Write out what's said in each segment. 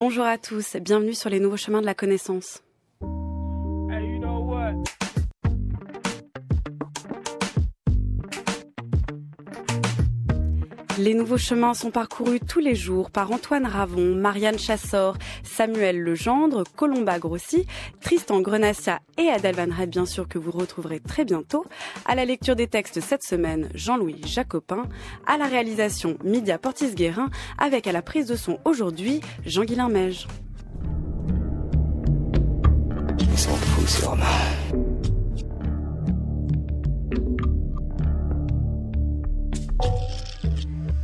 Bonjour à tous, bienvenue sur les nouveaux chemins de la connaissance. Les nouveaux chemins sont parcourus tous les jours par Antoine Ravon, Marianne Chassor, Samuel Legendre, Colomba Grossi, Tristan Grenassia et Adèle Van Red, bien sûr, que vous retrouverez très bientôt. À la lecture des textes cette semaine, Jean-Louis Jacopin. À la réalisation, Mydia Portis-Guérin, avec à la prise de son aujourd'hui, Jean-Guilain Meige. Ils sont fous, ces Romains.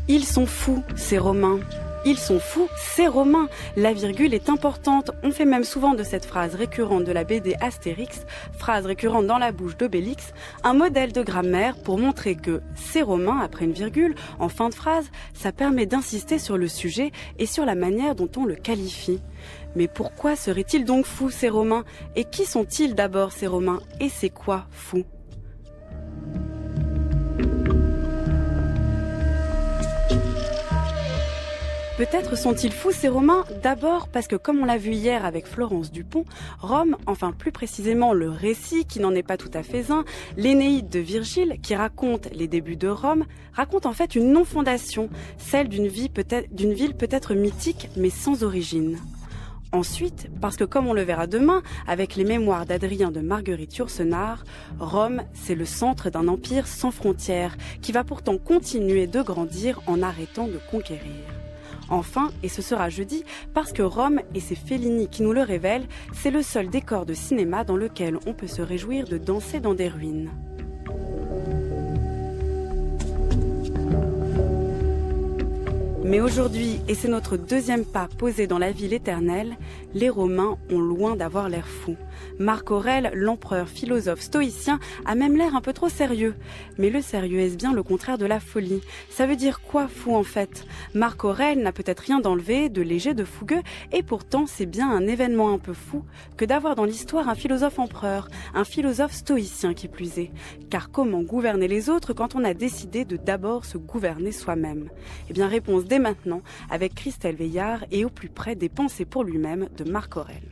Ils sont fous, ces Romains. Ils sont fous, ces Romains. La virgule est importante. On fait même souvent de cette phrase récurrente de la BD Astérix, phrase récurrente dans la bouche d'Obélix, un modèle de grammaire pour montrer que ces Romains, après une virgule, en fin de phrase, ça permet d'insister sur le sujet et sur la manière dont on le qualifie. Mais pourquoi seraient-ils donc fous, ces Romains? Et qui sont-ils d'abord, ces Romains? Et c'est quoi fou? Peut-être sont-ils fous, ces Romains, d'abord parce que, comme on l'a vu hier avec Florence Dupont, Rome, enfin plus précisément le récit, qui n'en est pas tout à fait un, l'Énéide de Virgile, qui raconte les débuts de Rome, raconte en fait une non-fondation, celle d'une ville peut-être mythique, mais sans origine. Ensuite, parce que comme on le verra demain, avec les mémoires d'Adrien de Marguerite Yourcenar, Rome, c'est le centre d'un empire sans frontières, qui va pourtant continuer de grandir en arrêtant de conquérir. Enfin, et ce sera jeudi, parce que Rome, et c'est Fellini qui nous le révèle, c'est le seul décor de cinéma dans lequel on peut se réjouir de danser dans des ruines. Mais aujourd'hui, et c'est notre deuxième pas posé dans la ville éternelle, les Romains ont loin d'avoir l'air fous. Marc Aurèle, l'empereur philosophe stoïcien, a même l'air un peu trop sérieux. Mais le sérieux, est-ce bien le contraire de la folie? Ça veut dire quoi, fou, en fait? Marc Aurèle n'a peut-être rien d'enlevé, de léger, de fougueux, et pourtant c'est bien un événement un peu fou que d'avoir dans l'histoire un philosophe empereur, un philosophe stoïcien qui plus est. Car comment gouverner les autres quand on a décidé de d'abord se gouverner soi-même? Eh bien, réponse dès maintenant avec Christelle Veillard et au plus près des pensées pour lui-même de Marc Aurèle.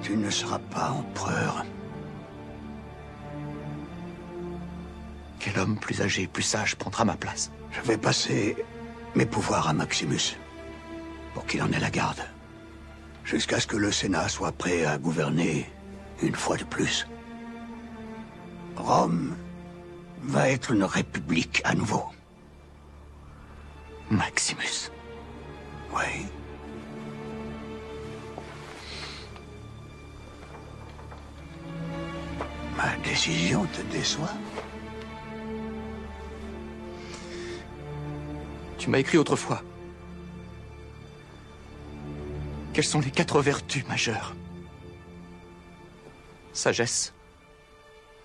Tu ne seras pas empereur. Quel homme plus âgé, plus sage prendra ma place? Je vais passer mes pouvoirs à Maximus, pour qu'il en ait la garde, jusqu'à ce que le Sénat soit prêt à gouverner une fois de plus. Rome va être une république à nouveau. Maximus. Oui. Ma décision te déçoit? Tu m'as écrit autrefois. Quelles sont les 4 vertus majeures? Sagesse,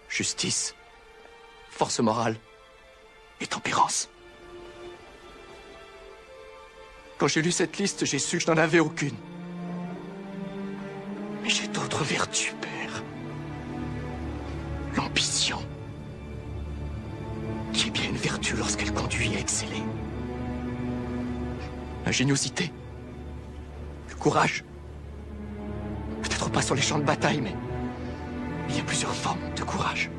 justice, force morale et tempérance. Quand j'ai lu cette liste, j'ai su que je n'en avais aucune. Mais j'ai d'autres vertus, père. L'ambition, qui est bien une vertu lorsqu'elle conduit à exceller. L'ingéniosité, le courage. Peut-être pas sur les champs de bataille, mais il y a plusieurs formes de courage.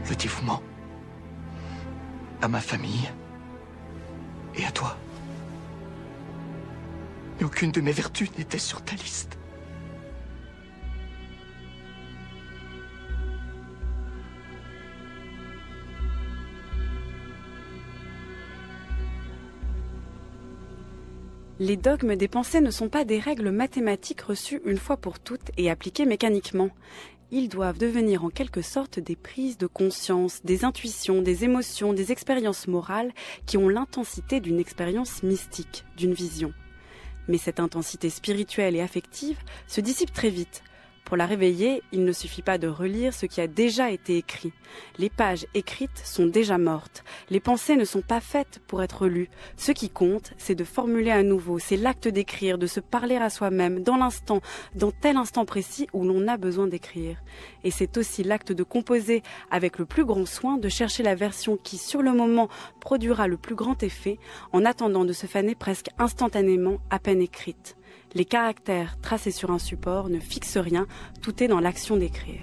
Le dévouement à ma famille et à toi. Mais aucune de mes vertus n'était sur ta liste. Les dogmes des pensées ne sont pas des règles mathématiques reçues une fois pour toutes et appliquées mécaniquement. Ils doivent devenir en quelque sorte des prises de conscience, des intuitions, des émotions, des expériences morales qui ont l'intensité d'une expérience mystique, d'une vision. Mais cette intensité spirituelle et affective se dissipe très vite. Pour la réveiller, il ne suffit pas de relire ce qui a déjà été écrit. Les pages écrites sont déjà mortes. Les pensées ne sont pas faites pour être lues. Ce qui compte, c'est de formuler à nouveau. C'est l'acte d'écrire, de se parler à soi-même, dans l'instant, dans tel instant précis où l'on a besoin d'écrire. Et c'est aussi l'acte de composer avec le plus grand soin, de chercher la version qui, sur le moment, produira le plus grand effet, en attendant de se faner presque instantanément, à peine écrite. Les caractères tracés sur un support ne fixent rien, tout est dans l'action d'écrire.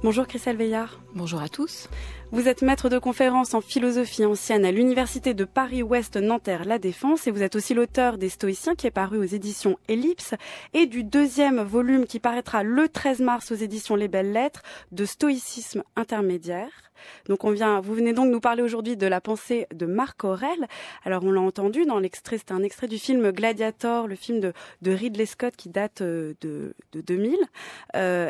Bonjour Christelle Veillard. Bonjour à tous. Vous êtes maître de conférences en philosophie ancienne à l'Université de Paris-Ouest Nanterre-La Défense et vous êtes aussi l'auteur des Stoïciens qui est paru aux éditions Ellipse et du 2e volume qui paraîtra le 13 mars aux éditions Les Belles Lettres de Stoïcisme intermédiaire. Donc vous venez donc nous parler aujourd'hui de la pensée de Marc Aurèle. Alors on l'a entendu dans l'extrait, c'était un extrait du film Gladiator, le film de Ridley Scott qui date de 2000.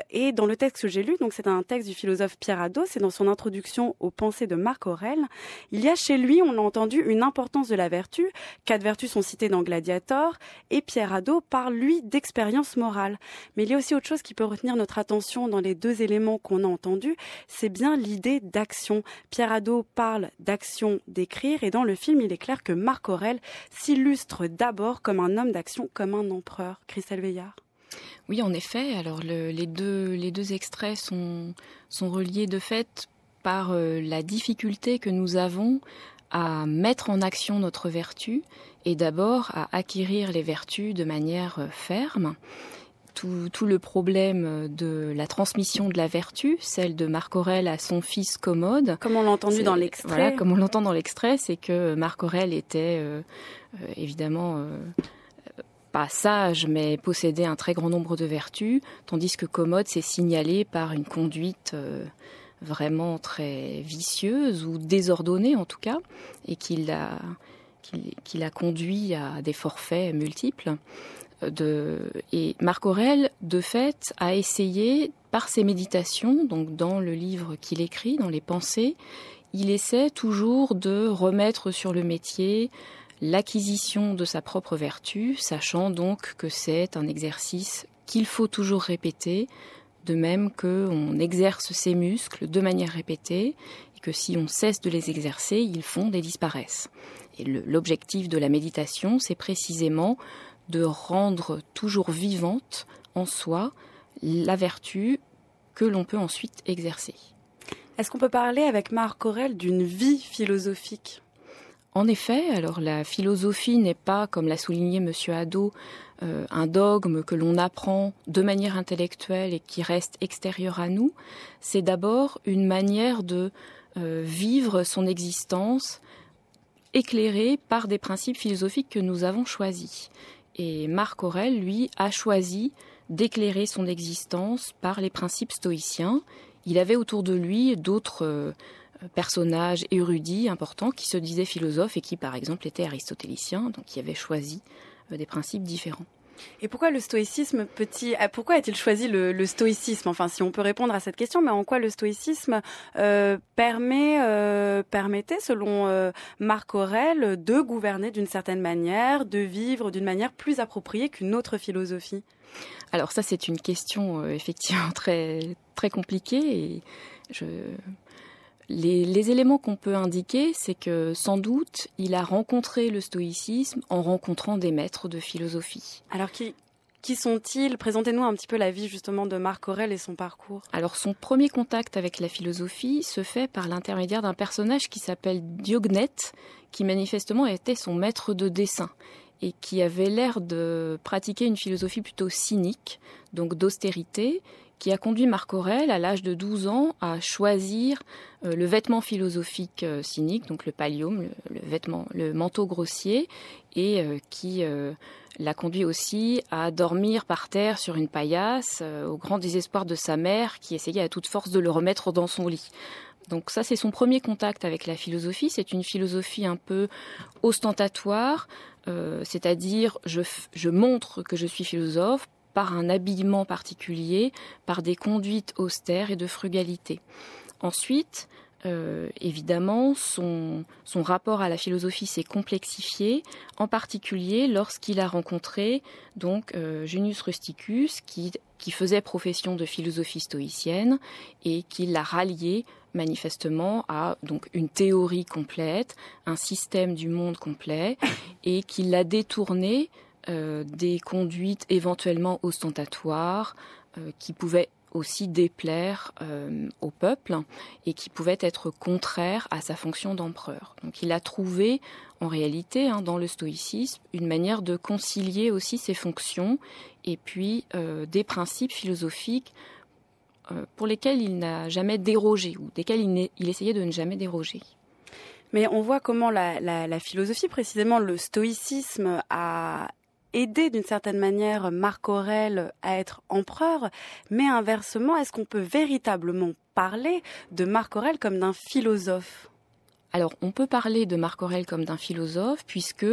Et dans le texte que j'ai lu, donc c'est un texte du philosophe Pierre Hadot, c'est dans son introduction aux pensées de Marc Aurèle. Il y a chez lui, on l'a entendu, une importance de la vertu. 4 vertus sont citées dans Gladiator et Pierre Hadot parle lui d'expérience morale. Mais il y a aussi autre chose qui peut retenir notre attention dans les 2 éléments qu'on a entendus, c'est bien l'idée d'action. Pierre Hadot parle d'action, d'écrire, et dans le film, il est clair que Marc Aurèle s'illustre d'abord comme un homme d'action, comme un empereur. Christelle Veillard. Oui, en effet. Alors les deux extraits sont reliés de fait par la difficulté que nous avons à mettre en action notre vertu et d'abord à acquérir les vertus de manière ferme. Tout le problème de la transmission de la vertu, celle de Marc Aurèle à son fils Commode. Comme on l'a entendu dans l'extrait. Voilà, comme on l'entend dans l'extrait, c'est que Marc Aurèle était évidemment pas sage, mais possédait un très grand nombre de vertus, tandis que Commode s'est signalé par une conduite vraiment très vicieuse ou désordonnée en tout cas, et qui l'a conduit à des forfaits multiples. Et Marc Aurèle, de fait, a essayé, par ses méditations, donc dans le livre qu'il écrit, dans les pensées, il essaie toujours de remettre sur le métier l'acquisition de sa propre vertu, sachant donc que c'est un exercice qu'il faut toujours répéter, de même qu'on exerce ses muscles de manière répétée, et que si on cesse de les exercer, ils fondent et disparaissent. Et l'objectif de la méditation, c'est précisément de rendre toujours vivante en soi la vertu que l'on peut ensuite exercer. Est-ce qu'on peut parler avec Marc Aurèle d'une vie philosophique ? En effet, alors la philosophie n'est pas, comme l'a souligné M. Hadot, un dogme que l'on apprend de manière intellectuelle et qui reste extérieur à nous. C'est d'abord une manière de vivre son existence éclairée par des principes philosophiques que nous avons choisis. Et Marc Aurèle, lui, a choisi d'éclairer son existence par les principes stoïciens. Il avait autour de lui d'autres personnages érudits importants qui se disaient philosophes et qui, par exemple, étaient aristotéliciens, donc qui avaient choisi des principes différents. Et pourquoi le stoïcisme pourquoi a-t-il choisi le stoïcisme ? Enfin, si on peut répondre à cette question, mais en quoi le stoïcisme permettait, selon Marc Aurèle, de gouverner d'une certaine manière, de vivre d'une manière plus appropriée qu'une autre philosophie ? Alors ça, c'est une question effectivement très, très compliquée. Et les éléments qu'on peut indiquer, c'est que sans doute, il a rencontré le stoïcisme en rencontrant des maîtres de philosophie. Alors qui sont-ils ? Présentez-nous un petit peu la vie justement de Marc Aurèle et son parcours. Alors son premier contact avec la philosophie se fait par l'intermédiaire d'un personnage qui s'appelle Diognète, qui manifestement était son maître de dessin et qui avait l'air de pratiquer une philosophie plutôt cynique, donc d'austérité, qui a conduit Marc Aurèle, à l'âge de 12 ans, à choisir le vêtement philosophique cynique, donc le pallium, le manteau grossier, et qui l'a conduit aussi à dormir par terre sur une paillasse, au grand désespoir de sa mère, qui essayait à toute force de le remettre dans son lit. Donc ça, c'est son premier contact avec la philosophie. C'est une philosophie un peu ostentatoire, c'est-à-dire je montre que je suis philosophe, par un habillement particulier, par des conduites austères et de frugalité. Ensuite, évidemment, son rapport à la philosophie s'est complexifié, en particulier lorsqu'il a rencontré donc Junius Rusticus, qui faisait profession de philosophie stoïcienne et qui l'a rallié manifestement à donc une théorie complète, un système du monde complet, et qui l'a détourné des conduites éventuellement ostentatoires qui pouvaient aussi déplaire au peuple et qui pouvaient être contraires à sa fonction d'empereur. Donc il a trouvé en réalité dans le stoïcisme une manière de concilier aussi ses fonctions et puis des principes philosophiques pour lesquels il n'a jamais dérogé ou desquels il essayait de ne jamais déroger. Mais on voit comment la philosophie, précisément le stoïcisme, a aidé d'une certaine manière Marc Aurèle à être empereur, mais inversement, est-ce qu'on peut véritablement parler de Marc Aurèle comme d'un philosophe ? Alors, on peut parler de Marc Aurèle comme d'un philosophe, puisque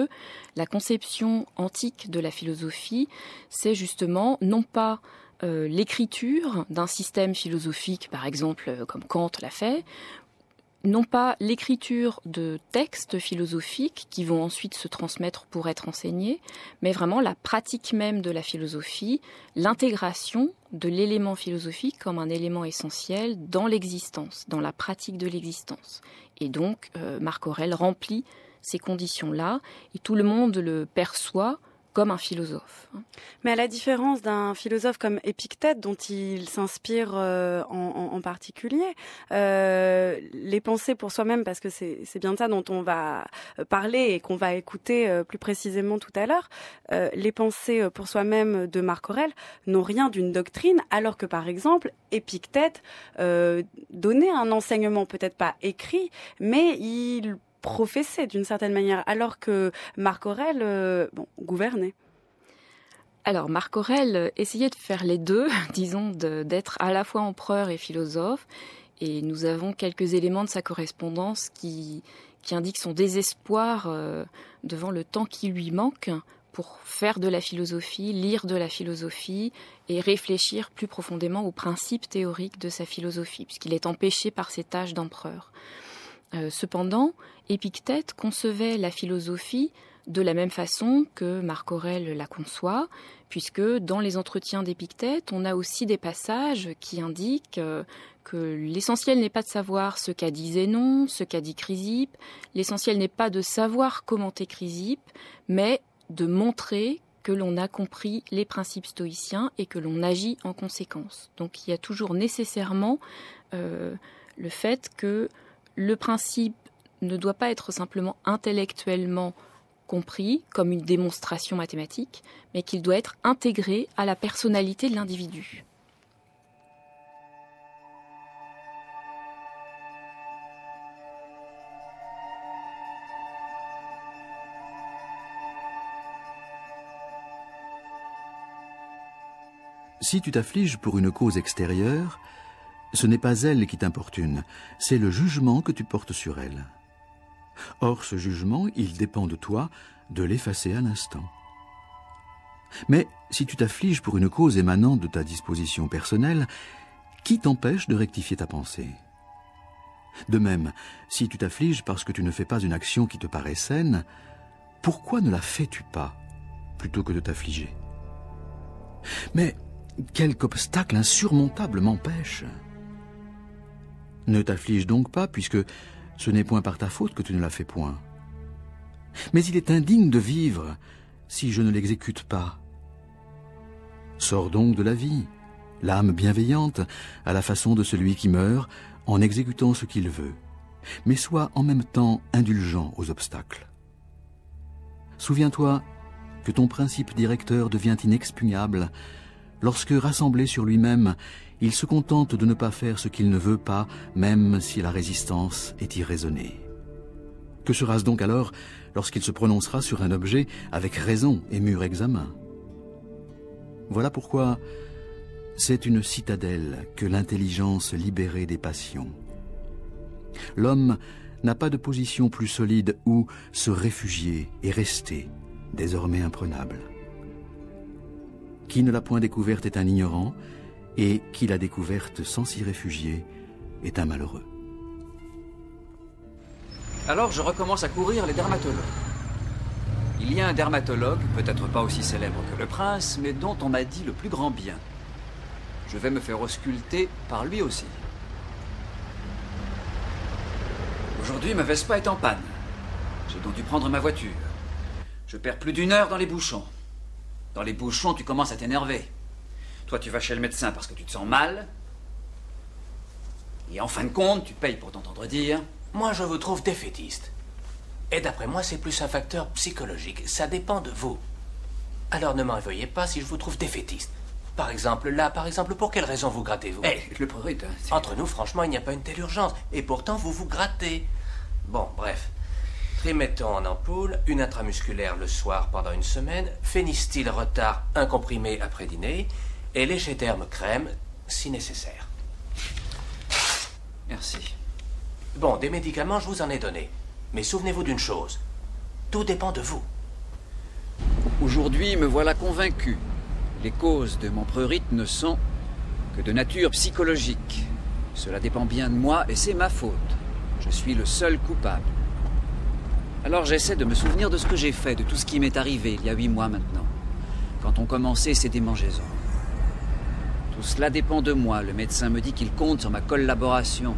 la conception antique de la philosophie, c'est justement non pas l'écriture d'un système philosophique, par exemple comme Kant l'a fait, non pas l'écriture de textes philosophiques qui vont ensuite se transmettre pour être enseignés, mais vraiment la pratique même de la philosophie, l'intégration de l'élément philosophique comme un élément essentiel dans l'existence, dans la pratique de l'existence. Et donc, Marc Aurèle remplit ces conditions-là, et tout le monde le perçoit comme un philosophe. Mais à la différence d'un philosophe comme Épictète, dont il s'inspire en particulier, les pensées pour soi-même, parce que c'est bien de ça dont on va parler et qu'on va écouter plus précisément tout à l'heure, les pensées pour soi-même de Marc Aurèle n'ont rien d'une doctrine, alors que par exemple Épictète donnait un enseignement peut-être pas écrit, mais il professait d'une certaine manière, alors que Marc Aurèle gouvernait. Alors Marc Aurèle essayait de faire les deux, disons, d'être à la fois empereur et philosophe, et nous avons quelques éléments de sa correspondance qui indiquent son désespoir devant le temps qui lui manque pour faire de la philosophie, lire de la philosophie et réfléchir plus profondément aux principes théoriques de sa philosophie, puisqu'il est empêché par ses tâches d'empereur. Cependant, Épictète concevait la philosophie de la même façon que Marc Aurèle la conçoit, puisque dans les entretiens d'Épictète, on a aussi des passages qui indiquent que l'essentiel n'est pas de savoir ce qu'a dit Zénon, ce qu'a dit Chrysippe, l'essentiel n'est pas de savoir commenter Chrysippe, mais de montrer que l'on a compris les principes stoïciens et que l'on agit en conséquence. Donc il y a toujours nécessairement le fait que le principe ne doit pas être simplement intellectuellement compris comme une démonstration mathématique, mais qu'il doit être intégré à la personnalité de l'individu. Si tu t'affliges pour une cause extérieure, ce n'est pas elle qui t'importune, c'est le jugement que tu portes sur elle. Or, ce jugement, il dépend de toi de l'effacer à l'instant. Mais si tu t'affliges pour une cause émanant de ta disposition personnelle, qui t'empêche de rectifier ta pensée? De même, si tu t'affliges parce que tu ne fais pas une action qui te paraît saine, pourquoi ne la fais-tu pas, plutôt que de t'affliger? Mais quelque obstacle insurmontable m'empêche? Ne t'afflige donc pas, puisque ce n'est point par ta faute que tu ne la fais point. Mais il est indigne de vivre si je ne l'exécute pas. Sors donc de la vie, l'âme bienveillante, à la façon de celui qui meurt, en exécutant ce qu'il veut, mais sois en même temps indulgent aux obstacles. Souviens-toi que ton principe directeur devient inexpugnable lorsque, rassemblé sur lui-même, il se contente de ne pas faire ce qu'il ne veut pas, même si la résistance est irraisonnée. Que sera-ce donc alors lorsqu'il se prononcera sur un objet avec raison et mûr examen? Voilà pourquoi c'est une citadelle que l'intelligence libérée des passions. L'homme n'a pas de position plus solide où se réfugier et rester, désormais imprenable. Qui ne l'a point découverte est un ignorant, et qui l'a découverte sans s'y réfugier est un malheureux. Alors je recommence à courir les dermatologues. Il y a un dermatologue, peut-être pas aussi célèbre que le prince, mais dont on m'a dit le plus grand bien. Je vais me faire ausculter par lui aussi. Aujourd'hui, ma Vespa est en panne. J'ai donc dû prendre ma voiture. Je perds plus d'1 heure dans les bouchons. Dans les bouchons, tu commences à t'énerver. Toi, tu vas chez le médecin parce que tu te sens mal. Et en fin de compte, tu payes pour t'entendre dire... Moi, je vous trouve défaitiste. Et d'après moi, c'est plus un facteur psychologique. Ça dépend de vous. Alors ne m'en veuillez pas si je vous trouve défaitiste. Par exemple, pour quelle raison vous grattez-vous? Le prurite... Entre nous, franchement, il n'y a pas une telle urgence. Et pourtant, vous vous grattez. Bon, bref. Triméton en ampoule, une intramusculaire le soir pendant 1 semaine, Phénistil retard, un comprimé après dîner, et léger derme crème, si nécessaire. Merci. Bon, des médicaments, je vous en ai donné. Mais souvenez-vous d'une chose. Tout dépend de vous. Aujourd'hui, me voilà convaincu. Les causes de mon prurite ne sont que de nature psychologique. Cela dépend bien de moi et c'est ma faute. Je suis le seul coupable. Alors j'essaie de me souvenir de ce que j'ai fait, de tout ce qui m'est arrivé il y a 8 mois maintenant, quand ont commencé ces démangeaisons. Tout cela dépend de moi. Le médecin me dit qu'il compte sur ma collaboration.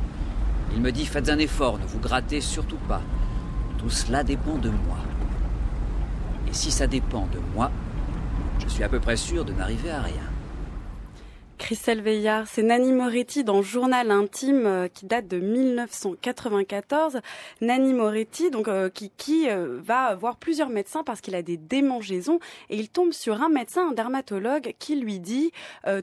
Il me dit, faites un effort, ne vous grattez surtout pas. Tout cela dépend de moi. Et si ça dépend de moi, je suis à peu près sûr de n'arriver à rien. Christelle Veillard, c'est Nanni Moretti dans Journal intime qui date de 1994. Nanni Moretti, donc qui va voir plusieurs médecins parce qu'il a des démangeaisons et il tombe sur un médecin, un dermatologue, qui lui dit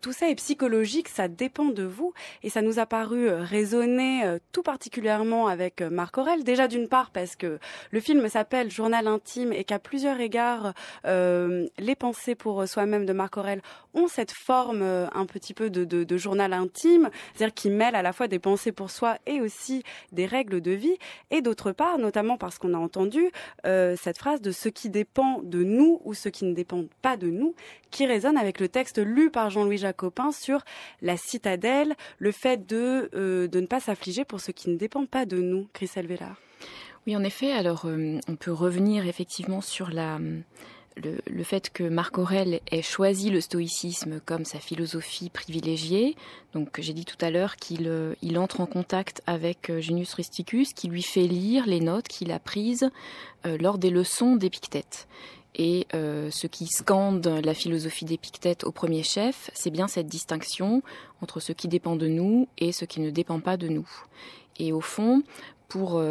tout ça est psychologique, ça dépend de vous. Et ça nous a paru résonner tout particulièrement avec Marc Aurèle. Déjà d'une part parce que le film s'appelle Journal intime et qu'à plusieurs égards les pensées pour soi-même de Marc Aurèle ont cette forme un petit peu de journal intime, c'est-à-dire qui mêle à la fois des pensées pour soi et aussi des règles de vie, et d'autre part, notamment parce qu'on a entendu cette phrase de ce qui dépend de nous ou ce qui ne dépend pas de nous, qui résonne avec le texte lu par Jean-Louis Jacopin sur la citadelle, le fait de ne pas s'affliger pour ce qui ne dépend pas de nous. Christelle Veillard. Oui, en effet, alors on peut revenir effectivement sur le fait que Marc Aurèle ait choisi le stoïcisme comme sa philosophie privilégiée. Donc j'ai dit tout à l'heure qu'il entre en contact avec Junius Rusticus, qui lui fait lire les notes qu'il a prises lors des leçons d'Épictète. Et ce qui scande la philosophie d'Épictète au premier chef, c'est bien cette distinction entre ce qui dépend de nous et ce qui ne dépend pas de nous. Et au fond, pour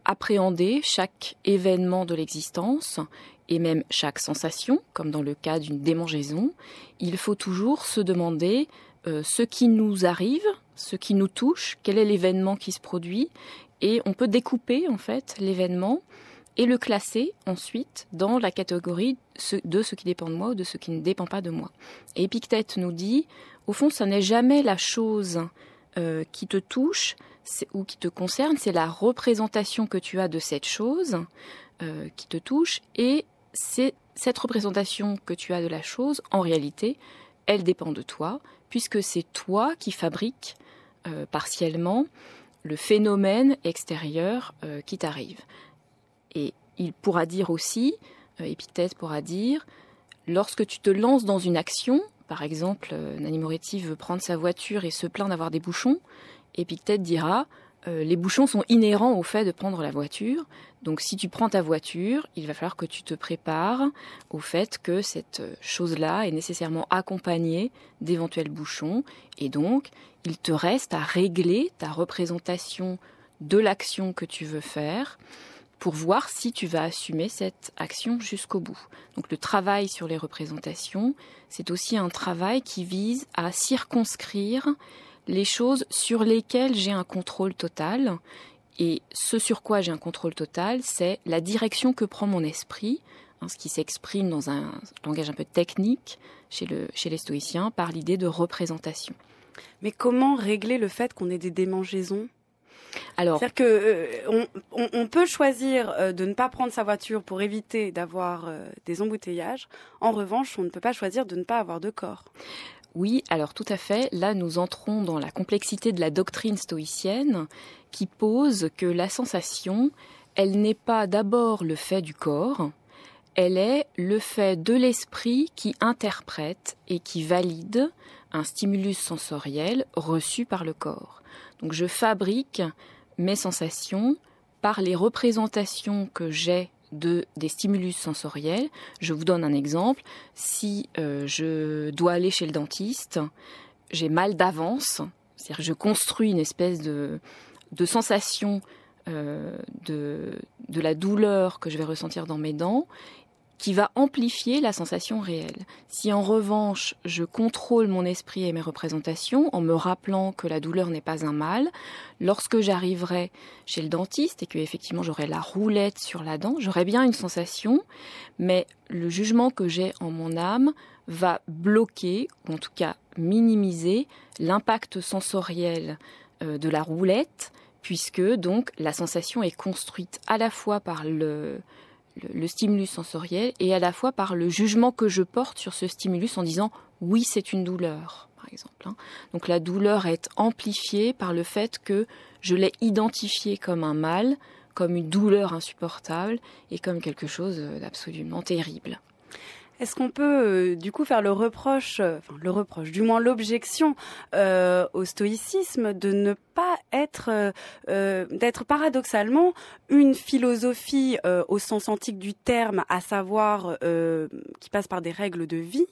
appréhender chaque événement de l'existence, et même chaque sensation, comme dans le cas d'une démangeaison, il faut toujours se demander ce qui nous arrive, ce qui nous touche, quel est l'événement qui se produit, et on peut découper en fait l'événement et le classer ensuite dans la catégorie de ce qui dépend de moi ou de ce qui ne dépend pas de moi. Et Épictète nous dit, au fond, ça n'est jamais la chose qui te touche ou qui te concerne, c'est la représentation que tu as de cette chose qui te touche, et c'est cette représentation que tu as de la chose, en réalité, elle dépend de toi, puisque c'est toi qui fabriques partiellement le phénomène extérieur qui t'arrive. Et il pourra dire aussi, Épictète pourra dire, lorsque tu te lances dans une action, par exemple, Nanni Moretti veut prendre sa voiture et se plaint d'avoir des bouchons, Épictète dira, les bouchons sont inhérents au fait de prendre la voiture. Donc si tu prends ta voiture, il va falloir que tu te prépares au fait que cette chose-là est nécessairement accompagnée d'éventuels bouchons. Et donc, il te reste à régler ta représentation de l'action que tu veux faire pour voir si tu vas assumer cette action jusqu'au bout. Donc le travail sur les représentations, c'est aussi un travail qui vise à circonscrire les choses sur lesquelles j'ai un contrôle total. Et ce sur quoi j'ai un contrôle total, c'est la direction que prend mon esprit, ce qui s'exprime dans un langage un peu technique chez les stoïciens par l'idée de représentation. Mais comment régler le fait qu'on ait des démangeaisons ? Alors, c'est-à-dire que on peut choisir de ne pas prendre sa voiture pour éviter d'avoir des embouteillages. En revanche, on ne peut pas choisir de ne pas avoir de corps. Oui, alors tout à fait. Là, nous entrons dans la complexité de la doctrine stoïcienne qui pose que la sensation, elle n'est pas d'abord le fait du corps, elle est le fait de l'esprit qui interprète et qui valide un stimulus sensoriel reçu par le corps. Donc je fabrique mes sensations par les représentations que j'ai des stimulus sensoriels. Je vous donne un exemple. Si je dois aller chez le dentiste, j'ai mal d'avance, c'est-à-dire que je construis une espèce de sensation de la douleur que je vais ressentir dans mes dents, qui va amplifier la sensation réelle. Si en revanche, je contrôle mon esprit et mes représentations en me rappelant que la douleur n'est pas un mal, lorsque j'arriverai chez le dentiste et que effectivement j'aurai la roulette sur la dent, j'aurai bien une sensation, mais le jugement que j'ai en mon âme va bloquer, ou en tout cas minimiser, l'impact sensoriel de la roulette, puisque donc la sensation est construite à la fois par le stimulus sensoriel et à la fois par le jugement que je porte sur ce stimulus en disant « oui, c'est une douleur », par exemple. Donc la douleur est amplifiée par le fait que je l'ai identifiée comme un mal, comme une douleur insupportable et comme quelque chose d'absolument terrible. Est-ce qu'on peut du coup faire du moins l'objection au stoïcisme de ne pas d'être paradoxalement une philosophie au sens antique du terme, à savoir qui passe par des règles de vie,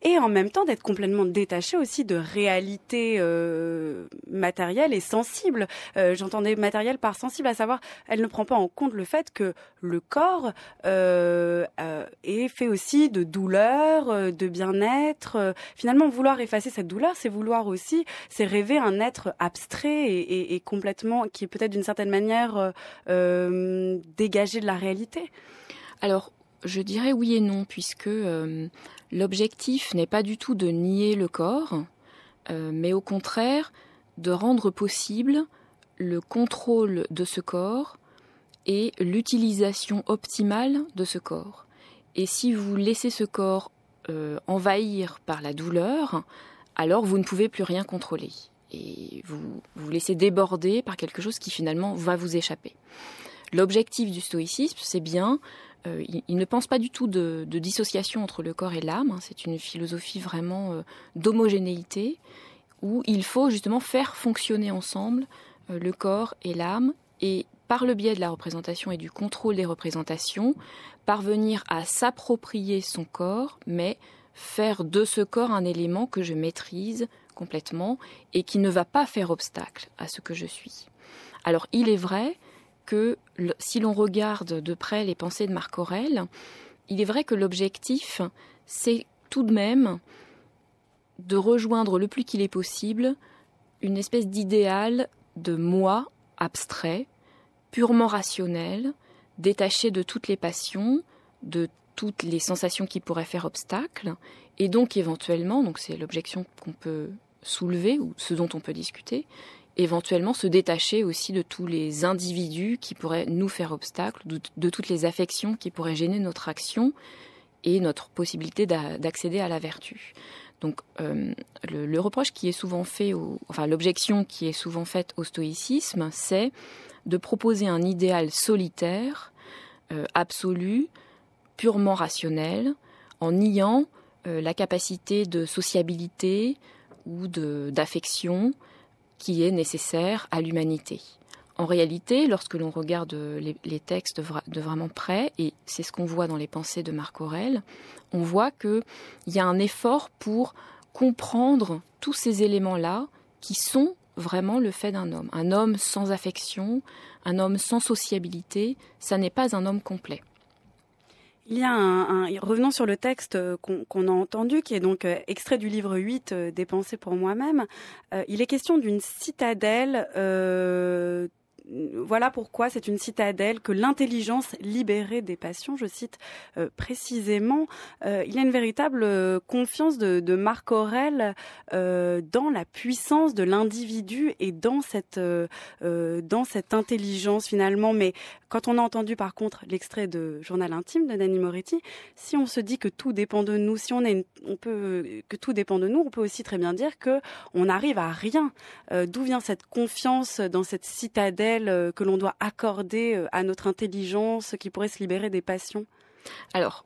et en même temps d'être complètement détaché aussi de réalités matérielles et sensibles. J'entendais matériel par sensible, à savoir elle ne prend pas en compte le fait que le corps est fait aussi de douleur, de bien-être. Finalement, vouloir effacer cette douleur, c'est rêver un être abstrait et complètement, qui est peut-être d'une certaine manière dégagé de la réalité. Alors, je dirais oui et non, puisque l'objectif n'est pas du tout de nier le corps, mais au contraire de rendre possible le contrôle de ce corps et l'utilisation optimale de ce corps. Et si vous laissez ce corps envahir par la douleur, alors vous ne pouvez plus rien contrôler. Et vous laissez déborder par quelque chose qui finalement va vous échapper. L'objectif du stoïcisme, c'est bien, il ne pense pas du tout de dissociation entre le corps et l'âme, c'est une philosophie vraiment d'homogénéité, où il faut justement faire fonctionner ensemble le corps et l'âme, et par le biais de la représentation et du contrôle des représentations, parvenir à s'approprier son corps, mais faire de ce corps un élément que je maîtrise complètement et qui ne va pas faire obstacle à ce que je suis. Alors il est vrai que si l'on regarde de près les pensées de Marc Aurèle, il est vrai que l'objectif, c'est tout de même de rejoindre le plus qu'il est possible une espèce d'idéal de moi abstrait, purement rationnel, détaché de toutes les passions, de toutes les sensations qui pourraient faire obstacle, et donc éventuellement, donc c'est l'objection qu'on peut soulever, ou ce dont on peut discuter, éventuellement se détacher aussi de tous les individus qui pourraient nous faire obstacle, de toutes les affections qui pourraient gêner notre action et notre possibilité d'accéder à la vertu. Donc le reproche qui est souvent fait, l'objection qui est souvent faite au stoïcisme, c'est de proposer un idéal solitaire, absolu, purement rationnel, en niant la capacité de sociabilité ou d'affection qui est nécessaire à l'humanité. En réalité, lorsque l'on regarde les textes de vraiment près, et c'est ce qu'on voit dans les pensées de Marc Aurèle, on voit qu'il y a un effort pour comprendre tous ces éléments-là qui sont vraiment le fait d'un homme. Un homme sans affection, un homme sans sociabilité, ça n'est pas un homme complet. Il y a revenons sur le texte qu'on a entendu, qui est donc extrait du livre 8 des pensées pour moi-même. Il est question d'une citadelle. Voilà pourquoi c'est une citadelle que l'intelligence libérée des passions, je cite précisément. Il y a une véritable confiance de Marc Aurèle dans la puissance de l'individu et dans cette intelligence finalement. Mais quand on a entendu par contre l'extrait de Journal intime de Nanni Moretti, si on se dit que tout dépend de nous, que tout dépend de nous, on peut aussi très bien dire que on n'arrive à rien. D'où vient cette confiance dans cette citadelle manuel que l'on doit accorder à notre intelligence qui pourrait se libérer des passions ? Alors,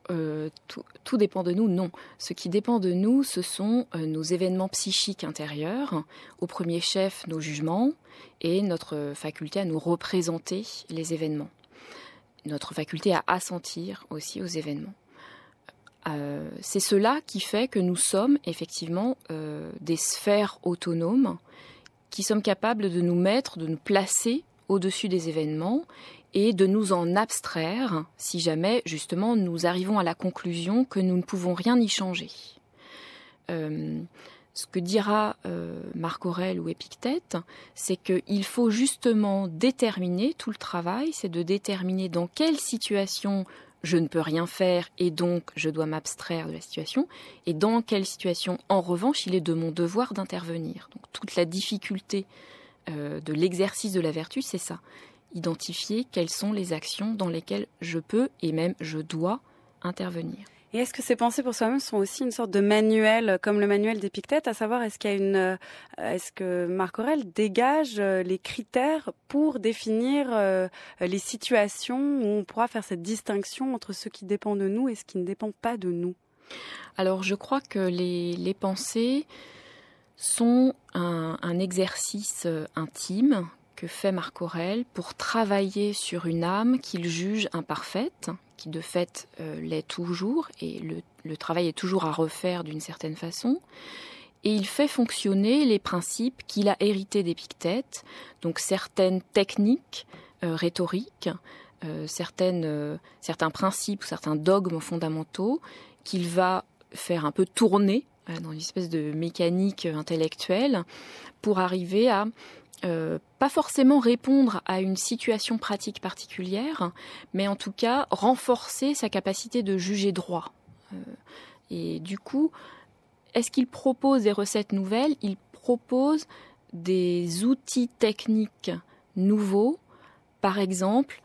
tout dépend de nous, non. Ce qui dépend de nous, ce sont nos événements psychiques intérieurs, au premier chef nos jugements et notre faculté à nous représenter les événements. Notre faculté à assentir aussi aux événements. C'est cela qui fait que nous sommes effectivement des sphères autonomes qui sommes capables de nous mettre, de nous placer au-dessus des événements et de nous en abstraire si jamais, justement, nous arrivons à la conclusion que nous ne pouvons rien y changer. Ce que dira Marc Aurèle ou Épictète, c'est qu'il faut justement déterminer, tout le travail, c'est de déterminer dans quelle situation je ne peux rien faire et donc je dois m'abstraire de la situation, et dans quelle situation, en revanche, il est de mon devoir d'intervenir. Donc toute la difficulté de l'exercice de la vertu, c'est ça. Identifier quelles sont les actions dans lesquelles je peux et même je dois intervenir. Et est-ce que ces pensées pour soi-même sont aussi une sorte de manuel, comme le manuel d'Épictète, à savoir est-ce que Marc Aurèle dégage les critères pour définir les situations où on pourra faire cette distinction entre ce qui dépend de nous et ce qui ne dépend pas de nous ? Alors je crois que les pensées sont un exercice intime que fait Marc Aurèle pour travailler sur une âme qu'il juge imparfaite, qui de fait l'est toujours, et le travail est toujours à refaire d'une certaine façon. Et il fait fonctionner les principes qu'il a hérités d'Épictète, donc certaines techniques rhétoriques, certains principes ou certains dogmes fondamentaux qu'il va faire un peu tourner dans une espèce de mécanique intellectuelle pour arriver à pas forcément répondre à une situation pratique particulière, mais en tout cas renforcer sa capacité de juger droit. Et du coup, est-ce qu'il propose des recettes nouvelles ? Il propose des outils techniques nouveaux. Par exemple,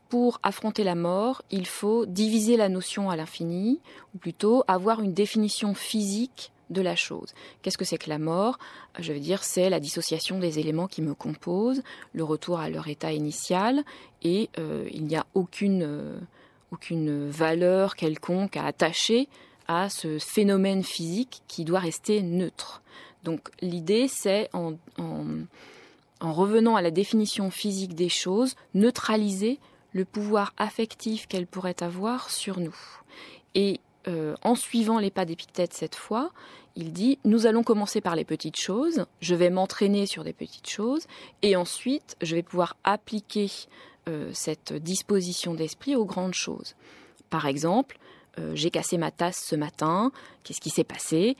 pour affronter la mort, il faut diviser la notion à l'infini, ou plutôt avoir une définition physique de la chose. Qu'est-ce que c'est que la mort ? Je veux dire, c'est la dissociation des éléments qui me composent, le retour à leur état initial, et il n'y a aucune valeur quelconque à attacher à ce phénomène physique qui doit rester neutre. Donc l'idée, c'est en revenant à la définition physique des choses, neutraliser le pouvoir affectif qu'elles pourraient avoir sur nous. Et en suivant les pas d'Épictète cette fois, il dit « Nous allons commencer par les petites choses, je vais m'entraîner sur des petites choses, et ensuite je vais pouvoir appliquer cette disposition d'esprit aux grandes choses. Par exemple, j'ai cassé ma tasse ce matin, qu'est-ce qui s'est passé ?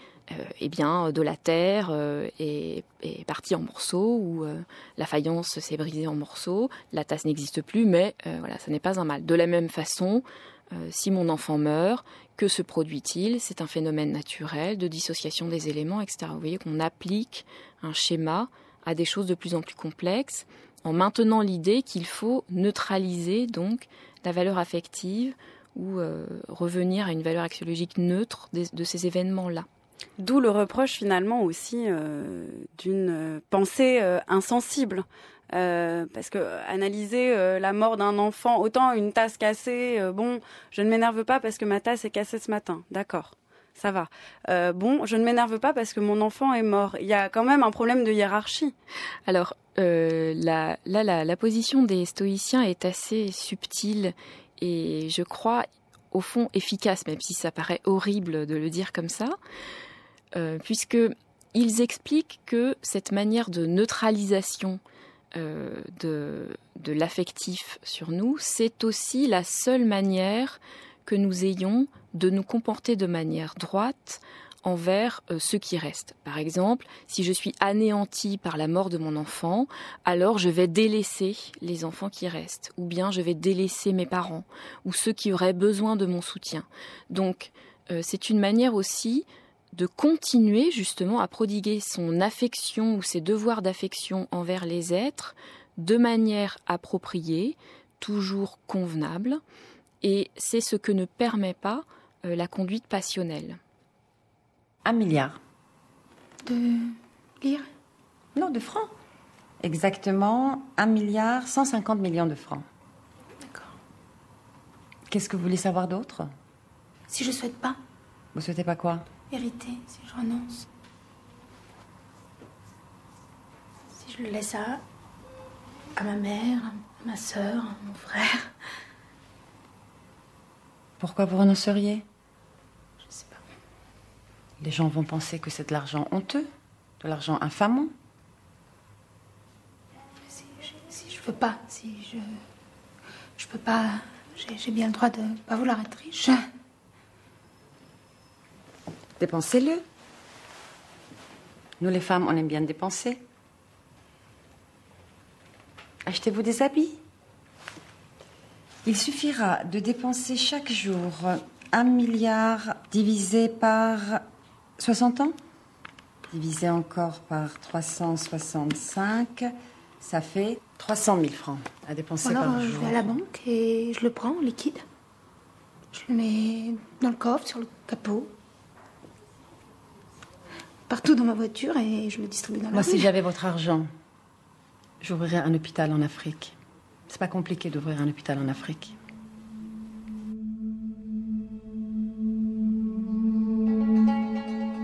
Eh bien, de la terre est partie en morceaux, ou la faïence s'est brisée en morceaux, la tasse n'existe plus, mais voilà, ça n'est pas un mal. De la même façon, si mon enfant meurt, que se produit-il ? C'est un phénomène naturel de dissociation des éléments, etc. Vous voyez qu'on applique un schéma à des choses de plus en plus complexes, en maintenant l'idée qu'il faut neutraliser donc la valeur affective ou revenir à une valeur axiologique neutre de ces événements-là. D'où le reproche finalement aussi d'une pensée insensible. Parce que analyser la mort d'un enfant, autant une tasse cassée, je ne m'énerve pas parce que ma tasse est cassée ce matin, d'accord, ça va. Je ne m'énerve pas parce que mon enfant est mort. Il y a quand même un problème de hiérarchie. Alors la position des stoïciens est assez subtile et je crois au fond efficace, même si ça paraît horrible de le dire comme ça, puisque ils expliquent que cette manière de neutralisation de l'affectif sur nous, c'est aussi la seule manière que nous ayons de nous comporter de manière droite envers ceux qui restent. Par exemple, si je suis anéantie par la mort de mon enfant, alors je vais délaisser les enfants qui restent, ou bien je vais délaisser mes parents, ou ceux qui auraient besoin de mon soutien. Donc, c'est une manière aussi de continuer justement à prodiguer son affection ou ses devoirs d'affection envers les êtres de manière appropriée, toujours convenable, et c'est ce que ne permet pas la conduite passionnelle. 1 milliard. De lire ? Non, de francs. Exactement 1,150 milliard de francs. D'accord. Qu'est-ce que vous voulez savoir d'autre? Si je souhaite pas Vous souhaitez pas quoi? hériter, si je renonce. Si je le laisse à ma mère, à ma sœur, à mon frère. Pourquoi vous renonceriez? Je sais pas. Les gens vont penser que c'est de l'argent honteux, de l'argent infamant. Si je veux pas, si je peux pas, j'ai bien le droit de pas vouloir être riche. Dépensez-le. Nous les femmes, on aime bien dépenser. Achetez-vous des habits. Il suffira de dépenser chaque jour 1 milliard divisé par 60 ans, divisé encore par 365, ça fait 300 000 francs à dépenser Alors, par je jour. vais à la banque et je le prends en liquide. Je le mets dans le coffre, sur le capot, partout dans ma voiture et je le distribue dans la Moi, rue. si j'avais votre argent, j'ouvrirais un hôpital en Afrique. C'est pas compliqué d'ouvrir un hôpital en Afrique.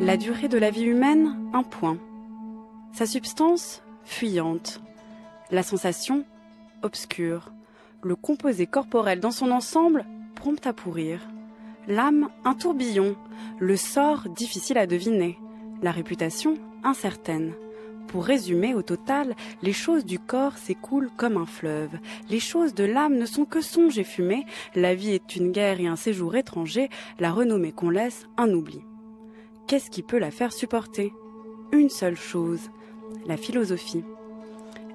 La durée de la vie humaine, un point. Sa substance, fuyante. La sensation, obscure. Le composé corporel dans son ensemble, prompt à pourrir. L'âme, un tourbillon. Le sort, difficile à deviner. La réputation, incertaine. Pour résumer, au total, les choses du corps s'écoulent comme un fleuve. Les choses de l'âme ne sont que songes et fumées. La vie est une guerre et un séjour étranger. La renommée qu'on laisse, un oubli. Qu'est-ce qui peut la faire supporter? Une seule chose, la philosophie.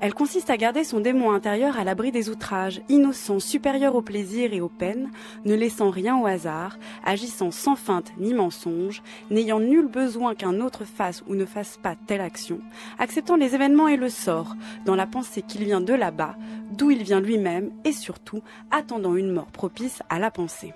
Elle consiste à garder son démon intérieur à l'abri des outrages, innocent, supérieur au plaisir et aux peines, ne laissant rien au hasard, agissant sans feinte ni mensonge, n'ayant nul besoin qu'un autre fasse ou ne fasse pas telle action, acceptant les événements et le sort, dans la pensée qu'il vient de là-bas, d'où il vient lui-même, et surtout, attendant une mort propice à la pensée.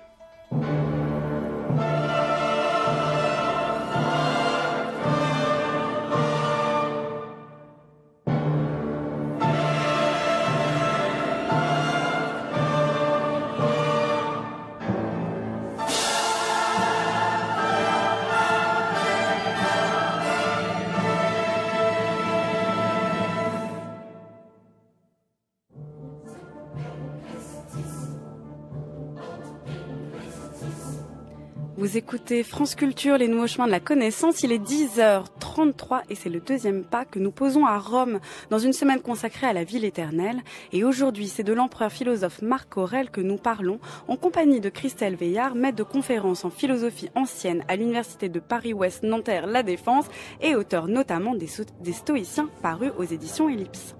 Vous écoutez France Culture, les nouveaux chemins de la connaissance. Il est 10h33 et c'est le deuxième pas que nous posons à Rome dans une semaine consacrée à la ville éternelle. Et aujourd'hui, c'est de l'empereur philosophe Marc Aurèle que nous parlons en compagnie de Christelle Veillard, maître de conférences en philosophie ancienne à l'université de Paris-Ouest Nanterre La Défense et auteur notamment des Stoïciens parus aux éditions Ellipse.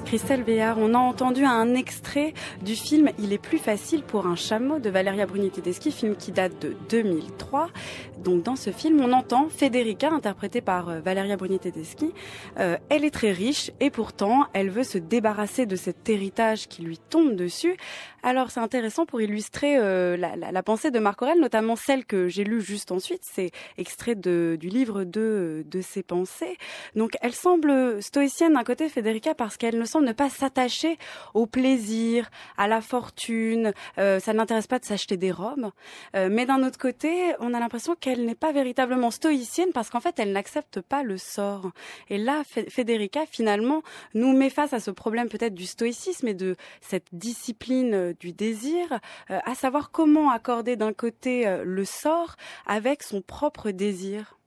Christelle Veillard, on a entendu un extrait du film « Il est plus facile pour un chameau » de Valeria Bruni-Tedeschi, film qui date de 2003. Donc dans ce film, on entend Federica, interprétée par Valeria Bruni-Tedeschi. Elle est très riche et pourtant, elle veut se débarrasser de cet héritage qui lui tombe dessus. Alors c'est intéressant pour illustrer la pensée de Marc Aurèle, notamment celle que j'ai lue juste ensuite. C'est extrait du livre de ses pensées. Donc elle semble stoïcienne d'un côté, Federica, parce qu'elle ne semble ne pas s'attacher au plaisir, à la fortune. Ça ne l'intéresse pas de s'acheter des robes. Mais d'un autre côté, on a l'impression qu'elle n'est pas véritablement stoïcienne parce qu'en fait, elle n'accepte pas le sort. Et là, Federica, finalement, nous met face à ce problème peut-être du stoïcisme et de cette discipline du désir, à savoir comment accorder d'un côté le sort avec son propre désir.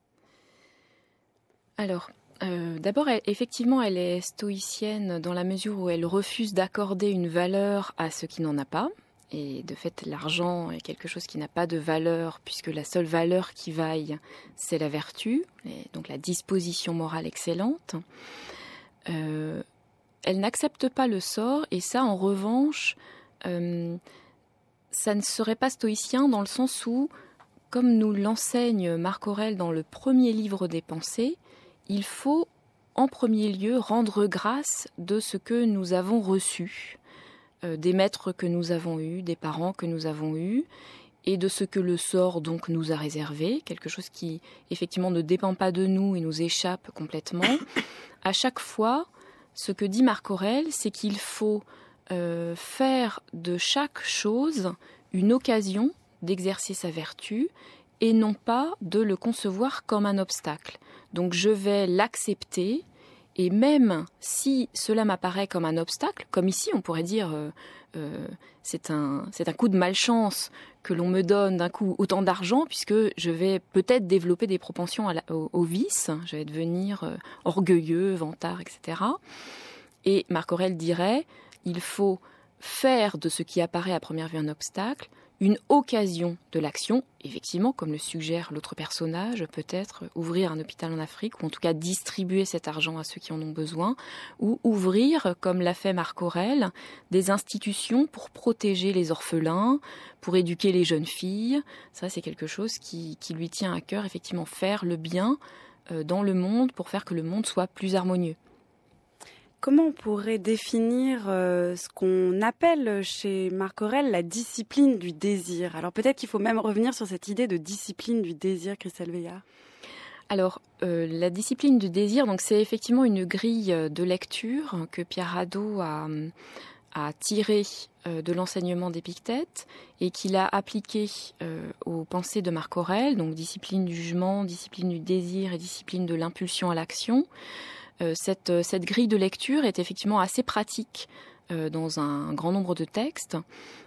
Alors, d'abord, effectivement, elle est stoïcienne dans la mesure où elle refuse d'accorder une valeur à ce qui n'en a pas. Et de fait, l'argent est quelque chose qui n'a pas de valeur, puisque la seule valeur qui vaille, c'est la vertu, et donc la disposition morale excellente. elle n'accepte pas le sort, et ça, en revanche, ça ne serait pas stoïcien dans le sens où, comme nous l'enseigne Marc Aurèle dans le premier livre des Pensées, il faut en premier lieu rendre grâce de ce que nous avons reçu, des maîtres que nous avons eus, des parents que nous avons eus, et de ce que le sort donc nous a réservé, quelque chose qui effectivement ne dépend pas de nous et nous échappe complètement. À chaque fois, ce que dit Marc Aurèle, c'est qu'il faut faire de chaque chose une occasion d'exercer sa vertu et non pas de le concevoir comme un obstacle. Donc je vais l'accepter, et même si cela m'apparaît comme un obstacle, comme ici on pourrait dire c'est un coup de malchance que l'on me donne d'un coup autant d'argent, puisque je vais peut-être développer des propensions au vice, je vais devenir orgueilleux, vantard, etc. Et Marc Aurèle dirait, il faut faire de ce qui apparaît à première vue un obstacle une occasion de l'action, effectivement, comme le suggère l'autre personnage, peut-être ouvrir un hôpital en Afrique, ou en tout cas distribuer cet argent à ceux qui en ont besoin, ou ouvrir, comme l'a fait Marc Aurèle, des institutions pour protéger les orphelins, pour éduquer les jeunes filles. Ça, c'est quelque chose qui lui tient à cœur, effectivement, faire le bien dans le monde pour faire que le monde soit plus harmonieux. Comment on pourrait définir ce qu'on appelle chez Marc Aurèle la discipline du désir? Alors peut-être qu'il faut même revenir sur cette idée de discipline du désir, Christelle Veillard. Alors, la discipline du désir, donc c'est effectivement une grille de lecture que Pierre Hadot a tirée de l'enseignement d'Épictète et qu'il a appliquée aux pensées de Marc Aurèle, donc discipline du jugement, discipline du désir et discipline de l'impulsion à l'action. Cette grille de lecture est effectivement assez pratique dans un grand nombre de textes.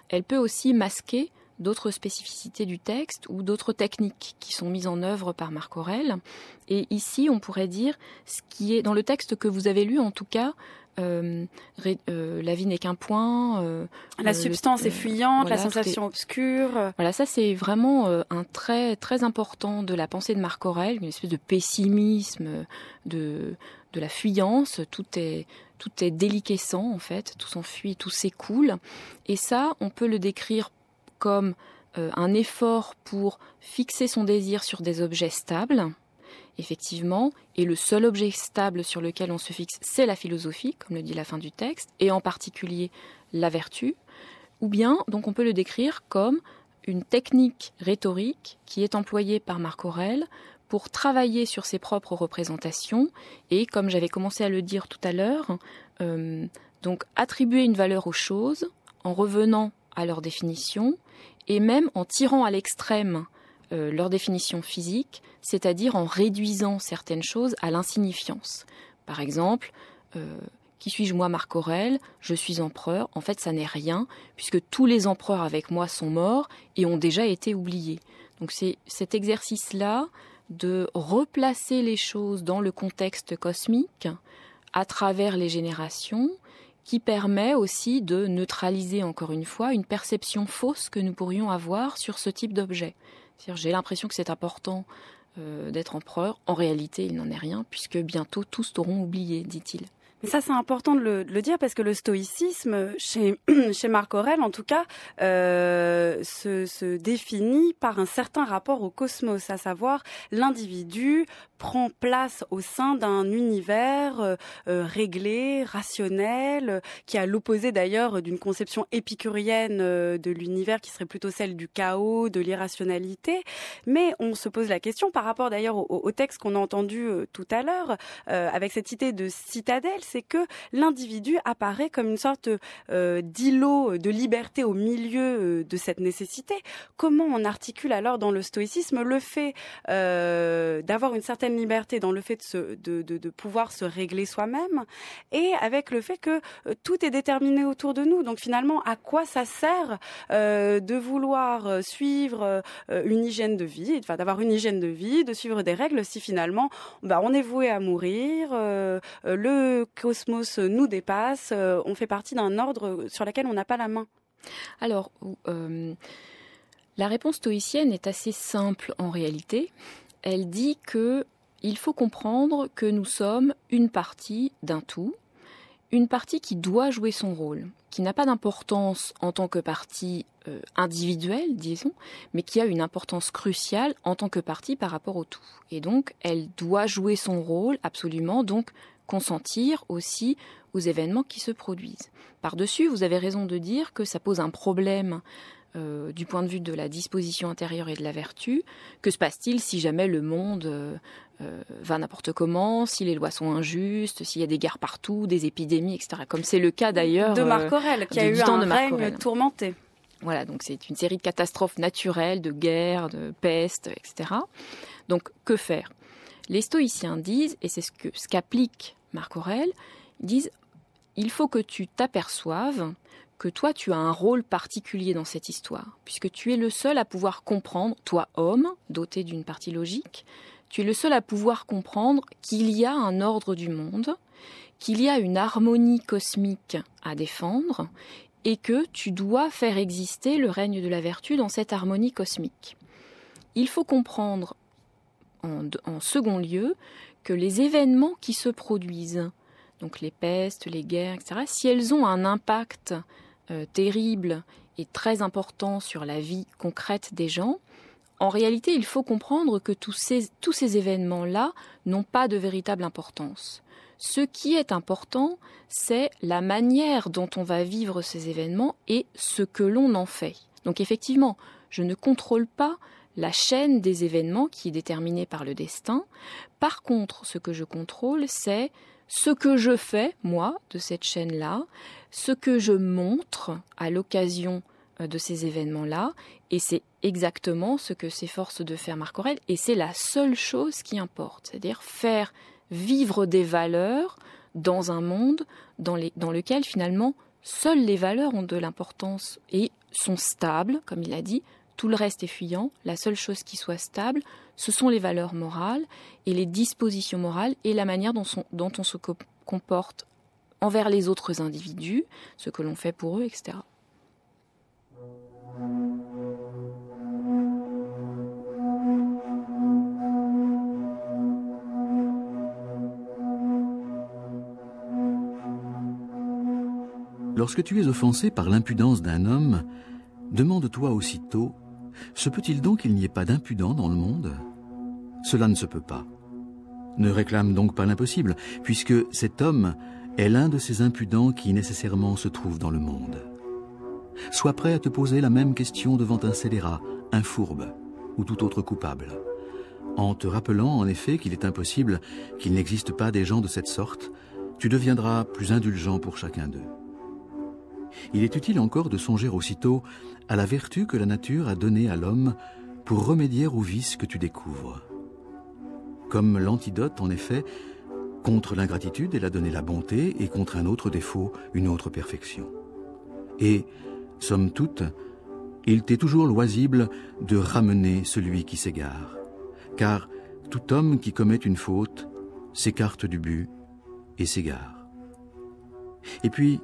Elle peut aussi masquer d'autres spécificités du texte ou d'autres techniques qui sont mises en œuvre par Marc Aurèle. Et ici, on pourrait dire ce qui est dans le texte que vous avez lu, en tout cas, la vie n'est qu'un point. La substance est fuyante, voilà, la sensation obscure. Voilà, ça c'est vraiment un trait très important de la pensée de Marc Aurèle, une espèce de pessimisme, de la fuyance. Tout est déliquescent en fait, tout s'enfuit, tout s'écoule. Et ça, on peut le décrire comme un effort pour fixer son désir sur des objets stables. Effectivement, et le seul objet stable sur lequel on se fixe, c'est la philosophie, comme le dit la fin du texte, et en particulier la vertu. Ou bien, donc on peut le décrire comme une technique rhétorique qui est employée par Marc Aurèle pour travailler sur ses propres représentations et, comme j'avais commencé à le dire tout à l'heure, donc attribuer une valeur aux choses en revenant à leur définition et même en tirant à l'extrême leur définition physique, c'est-à-dire en réduisant certaines choses à l'insignifiance. Par exemple, qui suis-je moi, Marc Aurèle? Je suis empereur. En fait, ça n'est rien, puisque tous les empereurs avec moi sont morts et ont déjà été oubliés. Donc c'est cet exercice-là de replacer les choses dans le contexte cosmique à travers les générations qui permet aussi de neutraliser, encore une fois, une perception fausse que nous pourrions avoir sur ce type d'objet. C'est-à-dire, j'ai l'impression que c'est important d'être empereur. En réalité, il n'en est rien, puisque bientôt tous t'auront oublié, dit-il. Mais ça, c'est important de le dire parce que le stoïcisme, chez Marc Aurèle, en tout cas, se définit par un certain rapport au cosmos, à savoir l'individu prend place au sein d'un univers réglé, rationnel, qui est à l'opposé d'ailleurs d'une conception épicurienne de l'univers qui serait plutôt celle du chaos, de l'irrationalité. Mais on se pose la question, par rapport d'ailleurs au texte qu'on a entendu tout à l'heure, avec cette idée de citadelle, c'est que l'individu apparaît comme une sorte d'îlot de liberté au milieu de cette nécessité. Comment on articule alors dans le stoïcisme le fait d'avoir une certaine liberté dans le fait de pouvoir se régler soi-même et avec le fait que tout est déterminé autour de nous. Donc finalement, à quoi ça sert de vouloir suivre une hygiène de vie, enfin d'avoir une hygiène de vie, de suivre des règles si finalement on est voué à mourir, le cosmos nous dépasse, on fait partie d'un ordre sur lequel on n'a pas la main. Alors, la réponse stoïcienne est assez simple en réalité. Elle dit que il faut comprendre que nous sommes une partie d'un tout, une partie qui doit jouer son rôle, qui n'a pas d'importance en tant que partie individuelle, disons, mais qui a une importance cruciale en tant que partie par rapport au tout. Et donc, elle doit jouer son rôle, absolument, donc consentir aussi aux événements qui se produisent. Par-dessus, vous avez raison de dire que ça pose un problème du point de vue de la disposition intérieure et de la vertu. Que se passe-t-il si jamais le monde va n'importe comment, si les lois sont injustes, s'il y a des guerres partout, des épidémies, etc. Comme c'est le cas d'ailleurs de Marc Aurèle, qui a eu un règne tourmenté. Voilà, donc c'est une série de catastrophes naturelles, de guerres, de pestes, etc. Donc que faire? Les stoïciens disent, et c'est ce qu'applique Marc Aurèle, ils disent il faut que tu t'aperçoives que toi, tu as un rôle particulier dans cette histoire, puisque tu es le seul à pouvoir comprendre, toi homme, doté d'une partie logique, tu es le seul à pouvoir comprendre qu'il y a un ordre du monde, qu'il y a une harmonie cosmique à défendre, et que tu dois faire exister le règne de la vertu dans cette harmonie cosmique. Il faut comprendre, en second lieu, que les événements qui se produisent, donc les pestes, les guerres, etc., si elles ont un impact terrible et très important sur la vie concrète des gens, en réalité, il faut comprendre que tous ces événements-là n'ont pas de véritable importance. Ce qui est important, c'est la manière dont on va vivre ces événements et ce que l'on en fait. Donc effectivement, je ne contrôle pas la chaîne des événements qui est déterminée par le destin. Par contre, ce que je contrôle, c'est ce que je fais, moi, de cette chaîne-là, ce que je montre à l'occasion de ces événements-là, et c'est exactement ce que s'efforce de faire Marc Aurèle, et c'est la seule chose qui importe, c'est-à-dire faire vivre des valeurs dans un monde dans lequel finalement seules les valeurs ont de l'importance et sont stables, comme il a dit. Tout le reste est fuyant. La seule chose qui soit stable, ce sont les valeurs morales et les dispositions morales et la manière dont on se comporte envers les autres individus, ce que l'on fait pour eux, etc. Lorsque tu es offensé par l'impudence d'un homme, demande-toi aussitôt, se peut-il donc qu'il n'y ait pas d'impudent dans le monde? Cela ne se peut pas. Ne réclame donc pas l'impossible, puisque cet homme est l'un de ces impudents qui nécessairement se trouvent dans le monde. Sois prêt à te poser la même question devant un scélérat, un fourbe ou tout autre coupable, en te rappelant en effet qu'il est impossible qu'il n'existe pas des gens de cette sorte, tu deviendras plus indulgent pour chacun d'eux. Il est utile encore de songer aussitôt à la vertu que la nature a donnée à l'homme pour remédier au vice que tu découvres. Comme l'antidote, en effet, contre l'ingratitude, elle a donné la bonté et contre un autre défaut, une autre perfection. Et, somme toute, il t'est toujours loisible de ramener celui qui s'égare, car tout homme qui commet une faute s'écarte du but et s'égare. Et puis,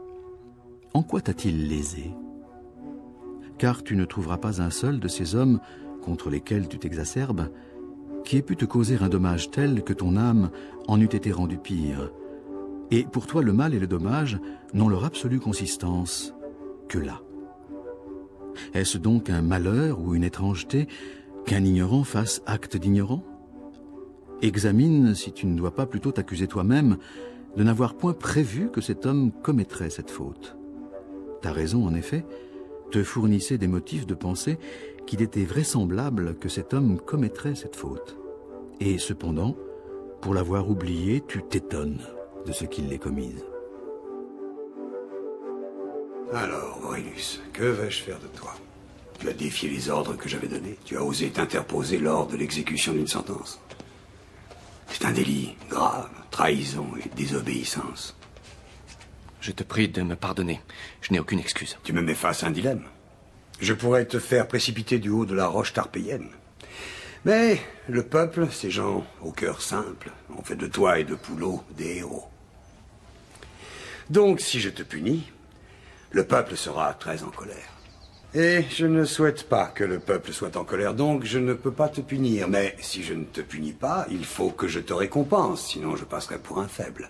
en quoi t'a-t-il lésé? Car tu ne trouveras pas un seul de ces hommes contre lesquels tu t'exacerbes qui ait pu te causer un dommage tel que ton âme en eût été rendue pire. Et pour toi, le mal et le dommage n'ont leur absolue consistance que là. Est-ce donc un malheur ou une étrangeté qu'un ignorant fasse acte d'ignorant? Examine si tu ne dois pas plutôt t'accuser toi-même de n'avoir point prévu que cet homme commettrait cette faute. Ta raison, en effet, te fournissait des motifs de penser qu'il était vraisemblable que cet homme commettrait cette faute. Et cependant, pour l'avoir oublié, tu t'étonnes de ce qu'il l'ait commise. Alors, Aurelius, que vais-je faire de toi? Tu as défié les ordres que j'avais donnés. Tu as osé t'interposer lors de l'exécution d'une sentence. C'est un délit grave, trahison et désobéissance. Je te prie de me pardonner. Je n'ai aucune excuse. Tu me mets face à un dilemme. Je pourrais te faire précipiter du haut de la roche tarpéienne. Mais le peuple, ces gens au cœur simple, ont fait de toi et de Poulot des héros. Donc, si je te punis, le peuple sera très en colère. Et je ne souhaite pas que le peuple soit en colère, donc je ne peux pas te punir. Mais si je ne te punis pas, il faut que je te récompense, sinon je passerai pour un faible.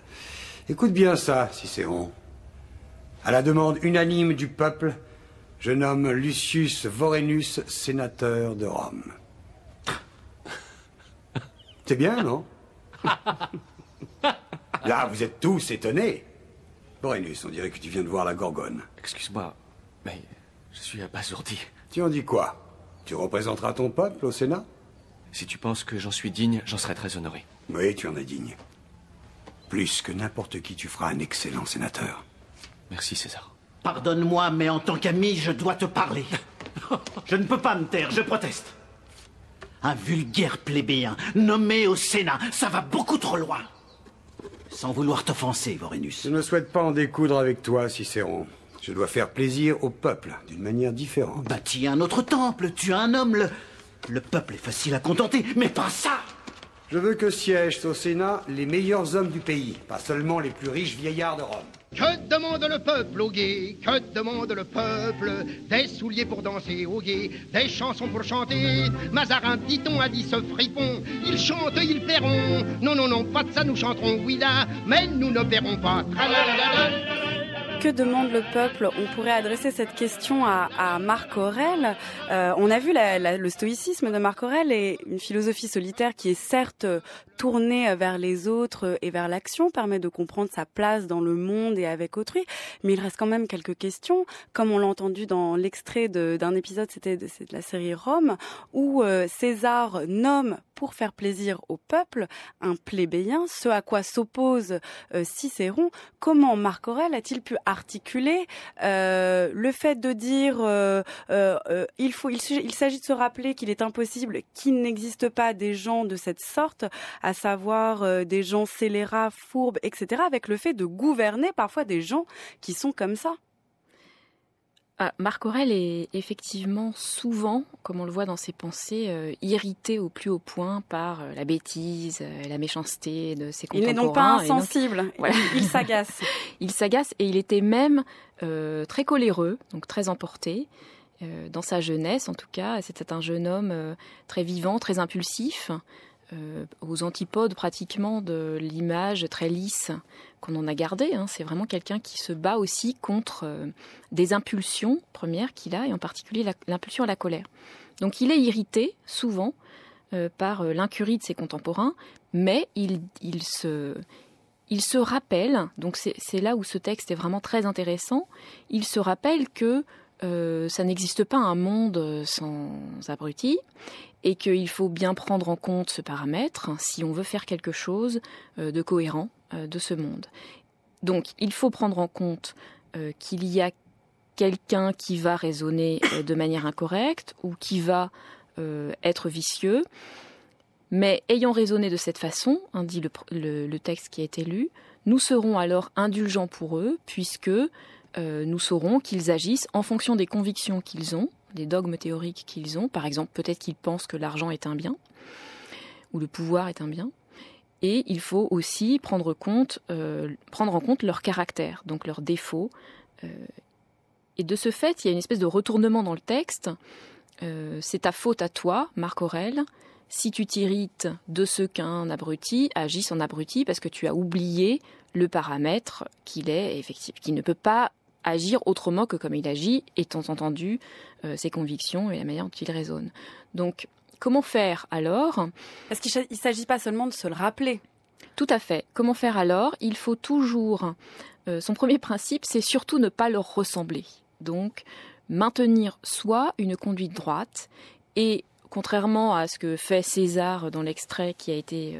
Écoute bien ça, Cicéron. À la demande unanime du peuple, je nomme Lucius Vorenus sénateur de Rome. C'est bien, non? Là, vous êtes tous étonnés. Vorenus, on dirait que tu viens de voir la Gorgone. Excuse-moi, mais je suis abasourdi. Tu en dis quoi? Tu représenteras ton peuple au Sénat? Si tu penses que j'en suis digne, j'en serai très honoré. Oui, tu en es digne. Plus que n'importe qui, tu feras un excellent sénateur. Merci, César. Pardonne-moi, mais en tant qu'ami, je dois te parler. Je ne peux pas me taire, je proteste. Un vulgaire plébéien nommé au Sénat, ça va beaucoup trop loin. Sans vouloir t'offenser, Vorenus. Je ne souhaite pas en découdre avec toi, Cicéron. Je dois faire plaisir au peuple, d'une manière différente. Bâtis un autre temple, tu es un homme, le peuple est facile à contenter, mais pas ça. Je veux que siègent au Sénat les meilleurs hommes du pays, pas seulement les plus riches vieillards de Rome. Que demande le peuple au guet? Que demande le peuple? Des souliers pour danser au guet, des chansons pour chanter. Mazarin, dit-on, a dit ce fripon. Ils chantent, ils paieront. Non, non, non, pas de ça, nous chanterons, oui là, mais nous ne paierons pas. Que demande le peuple? On pourrait adresser cette question à Marc Aurèle. On a vu le stoïcisme de Marc Aurèle et une philosophie solitaire qui est certes tournée vers les autres et vers l'action, permet de comprendre sa place dans le monde et avec autrui, mais il reste quand même quelques questions, comme on l'a entendu dans l'extrait d'un épisode, c'est de la série Rome, où César nomme, pour faire plaisir au peuple, un plébéien, ce à quoi s'oppose Cicéron. Comment Marc Aurèle a-t-il pu articuler le fait de dire il s'agit de se rappeler qu'il est impossible qu'il n'existe pas des gens de cette sorte, à savoir des gens scélérats, fourbes, etc., avec le fait de gouverner parfois des gens qui sont comme ça? Marc Aurèle est effectivement souvent, comme on le voit dans ses pensées, irrité au plus haut point par la bêtise, la méchanceté de ses contemporains. Il n'est donc pas insensible, voilà. Il s'agace. Il s'agace et il était même très coléreux, donc très emporté. Dans sa jeunesse en tout cas, c'était un jeune homme très vivant, très impulsif, aux antipodes pratiquement de l'image très lisse qu'on en a gardée. C'est vraiment quelqu'un qui se bat aussi contre des impulsions premières qu'il a, et en particulier l'impulsion à la colère. Donc il est irrité souvent par l'incurie de ses contemporains, mais il se rappelle, donc c'est là où ce texte est vraiment très intéressant, il se rappelle que ça n'existe pas un monde sans abrutis, et qu'il faut bien prendre en compte ce paramètre si on veut faire quelque chose de cohérent de ce monde. Donc il faut prendre en compte qu'il y a quelqu'un qui va raisonner de manière incorrecte ou qui va être vicieux, mais ayant raisonné de cette façon, dit le texte qui a été lu, nous serons alors indulgents pour eux, puisque nous saurons qu'ils agissent en fonction des convictions qu'ils ont, des dogmes théoriques qu'ils ont. Par exemple, peut-être qu'ils pensent que l'argent est un bien, ou le pouvoir est un bien. Et il faut aussi prendre en compte leur caractère, donc leurs défauts. Et de ce fait, il y a une espèce de retournement dans le texte. C'est ta faute à toi, Marc Aurèle, si tu t'irrites de ce qu'un abruti agisse en abruti, parce que tu as oublié le paramètre qu'il est effectif, qu'il ne peut pas agir autrement que comme il agit, étant entendu ses convictions et la manière dont il raisonne. Donc, comment faire alors? Parce qu'il ne s'agit pas seulement de se le rappeler. Tout à fait. Comment faire alors? Il faut toujours... son premier principe, c'est surtout ne pas leur ressembler. Donc, maintenir soit une conduite droite et, contrairement à ce que fait César dans l'extrait qui a été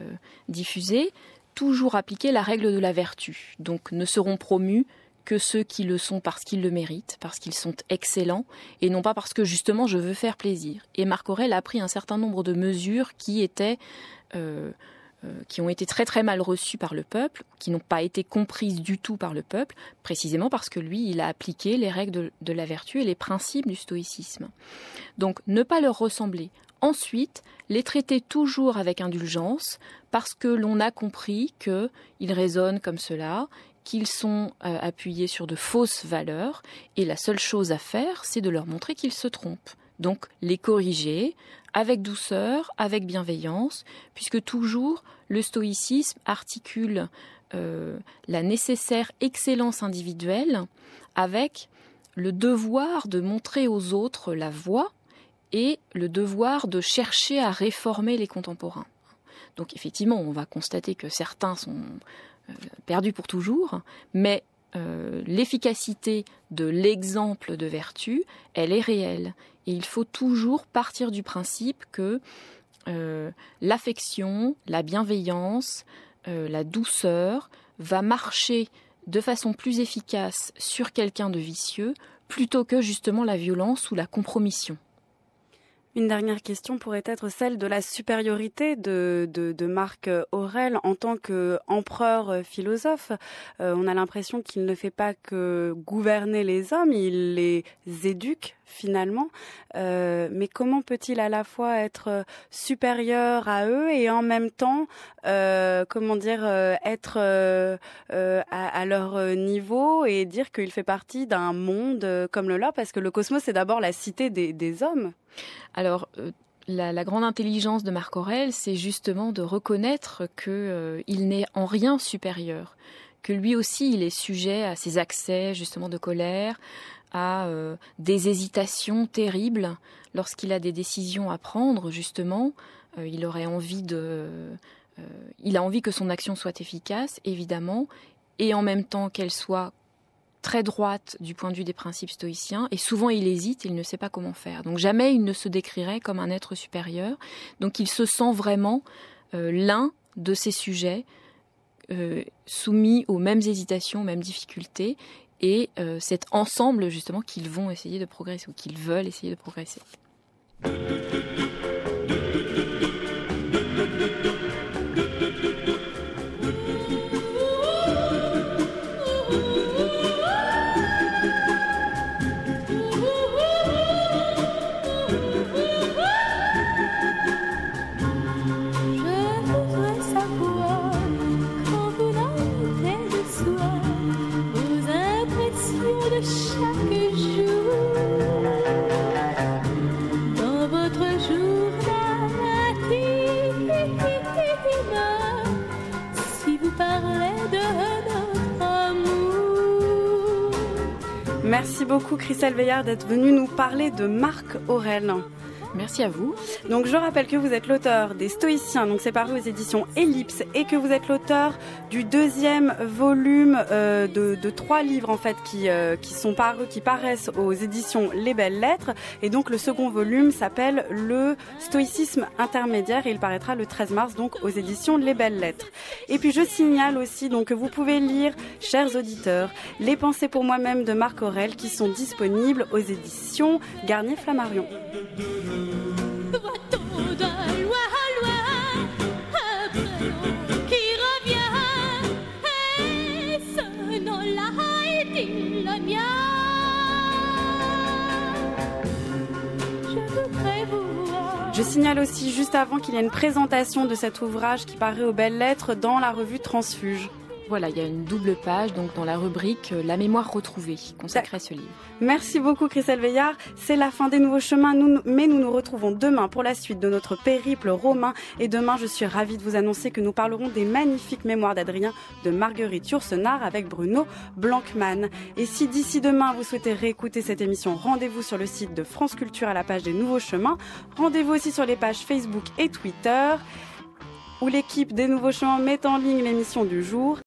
diffusé, toujours appliquer la règle de la vertu. Donc, ne seront promus que ceux qui le sont parce qu'ils le méritent, parce qu'ils sont excellents, et non pas parce que justement je veux faire plaisir. Et Marc Aurèle a pris un certain nombre de mesures qui ont été très très mal reçues par le peuple, qui n'ont pas été comprises du tout par le peuple, précisément parce que lui, il a appliqué les règles de la vertu et les principes du stoïcisme. Donc ne pas leur ressembler. Ensuite, les traiter toujours avec indulgence, parce que l'on a compris qu'ils raisonnent comme cela, qu'ils sont appuyés sur de fausses valeurs, et la seule chose à faire, c'est de leur montrer qu'ils se trompent. Donc les corriger avec douceur, avec bienveillance, puisque toujours le stoïcisme articule la nécessaire excellence individuelle avec le devoir de montrer aux autres la voie et le devoir de chercher à réformer les contemporains. Donc effectivement, on va constater que certains sont perdus pour toujours, mais l'efficacité de l'exemple de vertu, elle est réelle. Et il faut toujours partir du principe que l'affection, la bienveillance, la douceur va marcher de façon plus efficace sur quelqu'un de vicieux plutôt que justement la violence ou la compromission. Une dernière question pourrait être celle de la supériorité de Marc Aurèle en tant qu'empereur philosophe. On a l'impression qu'il ne fait pas que gouverner les hommes, il les éduque finalement. Mais comment peut-il à la fois être supérieur à eux et en même temps, être à leur niveau et dire qu'il fait partie d'un monde comme le leur, parce que le cosmos, c'est d'abord la cité des hommes. Alors, la grande intelligence de Marc Aurèle, c'est justement de reconnaître qu'il n'est en rien supérieur, que lui aussi, il est sujet à ses accès justement de colère, à des hésitations terribles lorsqu'il a des décisions à prendre. Justement, il a envie que son action soit efficace, évidemment, et en même temps qu'elle soit très droite du point de vue des principes stoïciens, et souvent il hésite, il ne sait pas comment faire. Donc jamais il ne se décrirait comme un être supérieur. Donc il se sent vraiment l'un de ces sujets soumis aux mêmes hésitations, aux mêmes difficultés, et c'est ensemble justement qu'ils vont essayer de progresser, ou qu'ils veulent essayer de progresser. Merci beaucoup Christelle Veillard d'être venue nous parler de Marc Aurèle. Merci à vous. Donc je rappelle que vous êtes l'auteur des Stoïciens, donc c'est paru aux éditions Ellipse, et que vous êtes l'auteur du deuxième volume de 3 livres en fait qui paraissent aux éditions Les Belles Lettres, et donc le second volume s'appelle Le Stoïcisme intermédiaire et il paraîtra le 13 mars donc aux éditions Les Belles Lettres. Et puis je signale aussi donc que vous pouvez lire, chers auditeurs, Les Pensées pour moi-même de Marc Aurèle qui sont disponibles aux éditions Garnier-Flammarion. Je signale aussi juste avant qu'il y a une présentation de cet ouvrage qui paraît aux Belles Lettres dans la revue Transfuge. Voilà, il y a une double page donc dans la rubrique La mémoire retrouvée consacrée à ce livre. Merci beaucoup Christelle Veillard. C'est la fin des Nouveaux Chemins, mais nous nous retrouvons demain pour la suite de notre périple romain. Et demain, je suis ravie de vous annoncer que nous parlerons des magnifiques mémoires d'Adrien de Marguerite Yourcenar avec Bruno Blancmann. Et si d'ici demain vous souhaitez réécouter cette émission, rendez-vous sur le site de France Culture à la page des Nouveaux Chemins. Rendez-vous aussi sur les pages Facebook et Twitter où l'équipe des Nouveaux Chemins met en ligne l'émission du jour.